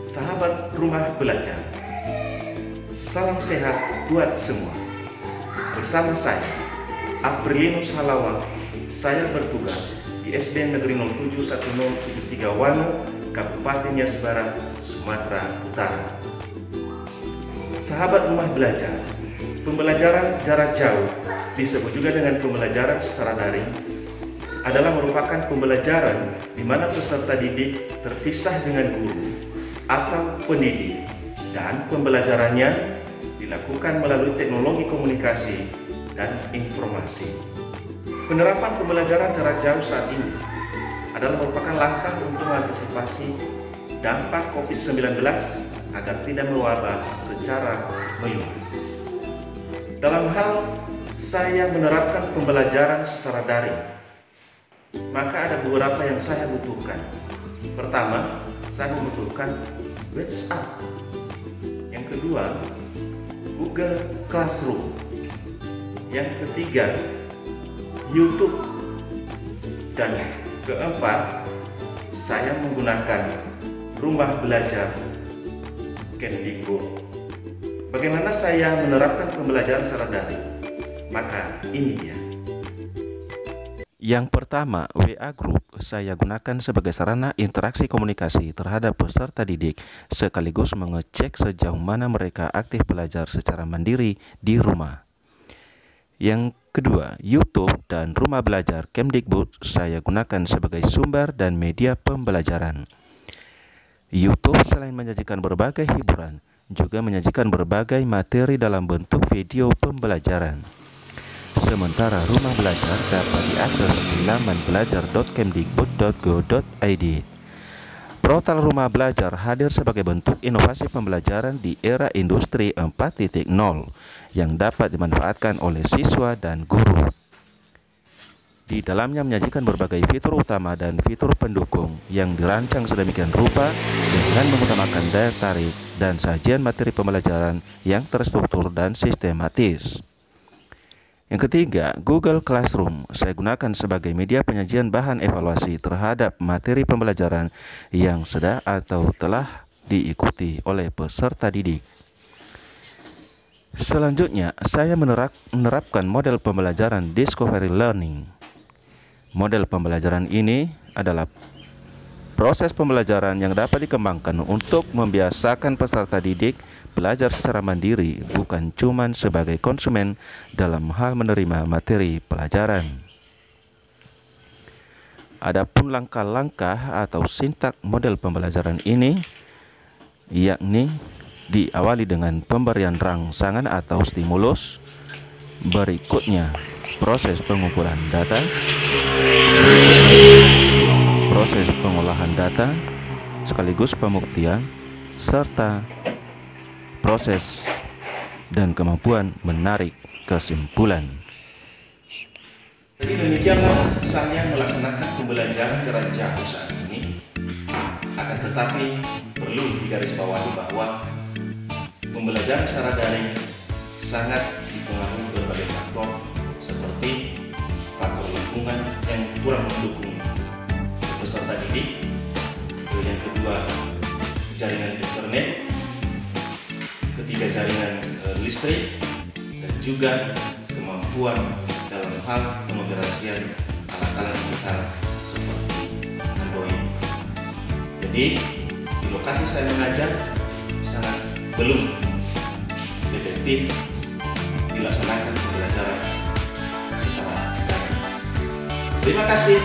Sahabat Rumah Belajar, salam sehat buat semua. Bersama saya, Aprilinus Halawa, saya bertugas di SD Negeri 071073 Wano, Kabupaten Nias Barat, Sumatera Utara. Sahabat Rumah Belajar, pembelajaran jarak jauh, disebut juga dengan pembelajaran secara daring, adalah merupakan pembelajaran di mana peserta didik terpisah dengan guru atau pendidik, dan pembelajarannya dilakukan melalui teknologi komunikasi dan informasi. Penerapan pembelajaran jarak jauh saat ini adalah merupakan langkah untuk mengantisipasi dampak COVID-19 agar tidak mewabah secara meluas. Dalam hal saya menerapkan pembelajaran secara daring, maka ada beberapa yang saya butuhkan. Pertama, saya membutuhkan WhatsApp. Yang kedua, Google Classroom. Yang ketiga, YouTube. Dan keempat, saya menggunakan Rumah Belajar Kemdikbud. Bagaimana saya menerapkan pembelajaran secara daring? Maka ini dia. Yang pertama, WA Group saya gunakan sebagai sarana interaksi komunikasi terhadap peserta didik, sekaligus mengecek sejauh mana mereka aktif belajar secara mandiri di rumah. Yang kedua, YouTube dan Rumah Belajar Kemdikbud saya gunakan sebagai sumber dan media pembelajaran. YouTube selain menyajikan berbagai hiburan, juga menyajikan berbagai materi dalam bentuk video pembelajaran. Sementara Rumah Belajar dapat diakses di laman belajar.kemdikbud.go.id. Portal Rumah Belajar hadir sebagai bentuk inovasi pembelajaran di era industri 4.0 yang dapat dimanfaatkan oleh siswa dan guru. Di dalamnya menyajikan berbagai fitur utama dan fitur pendukung yang dirancang sedemikian rupa dengan mengutamakan daya tarik dan sajian materi pembelajaran yang terstruktur dan sistematis. Yang ketiga, Google Classroom saya gunakan sebagai media penyajian bahan evaluasi terhadap materi pembelajaran yang sudah atau telah diikuti oleh peserta didik. Selanjutnya, saya menerapkan model pembelajaran Discovery Learning. Model pembelajaran ini adalah proses pembelajaran yang dapat dikembangkan untuk membiasakan peserta didik belajar secara mandiri, bukan cuma sebagai konsumen dalam hal menerima materi pelajaran. Adapun langkah-langkah atau sintak model pembelajaran ini, yakni diawali dengan pemberian rangsangan atau stimulus, berikutnya proses pengumpulan data, proses pengolahan data, sekaligus pembuktian, serta proses dan kemampuan menarik kesimpulan. Jadi demikianlah saya melaksanakan pembelajaran jarak jauh saat ini. Akan tetapi perlu digarisbawahi bahwa pembelajaran secara daring sangat dipengaruhi berbagai faktor, seperti faktor lingkungan yang kurang mendukung peserta didik, yang kedua jaringan internet, ketiga jaringan listrik, dan juga kemampuan dalam hal pengoperasian alat-alat digital seperti Android. Jadi di lokasi saya mengajar sangat belum efektif dilaksanakan pembelajaran secara daring. Terima kasih,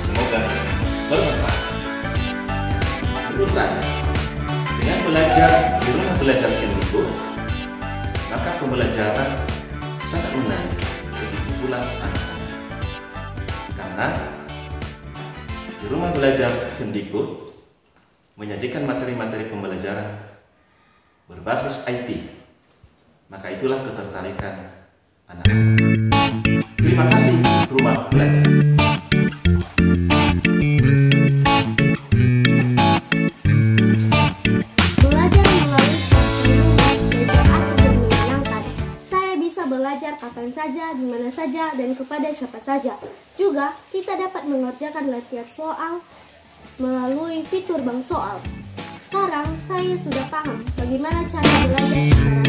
semoga bermanfaat. Menurut saya, dengan belajar di Rumah Belajar Kemdikbud, maka pembelajaran sangat menarik begitu pula anak-anak. Karena di Rumah Belajar Kemdikbud menyajikan materi-materi pembelajaran berbasis IT, maka itulah ketertarikan anak-anak. Terima kasih Rumah Belajar. Belajar kapan saja, di mana saja, dan kepada siapa saja. Juga, kita dapat mengerjakan latihan soal melalui fitur bank soal. Sekarang saya sudah paham bagaimana cara belajar secara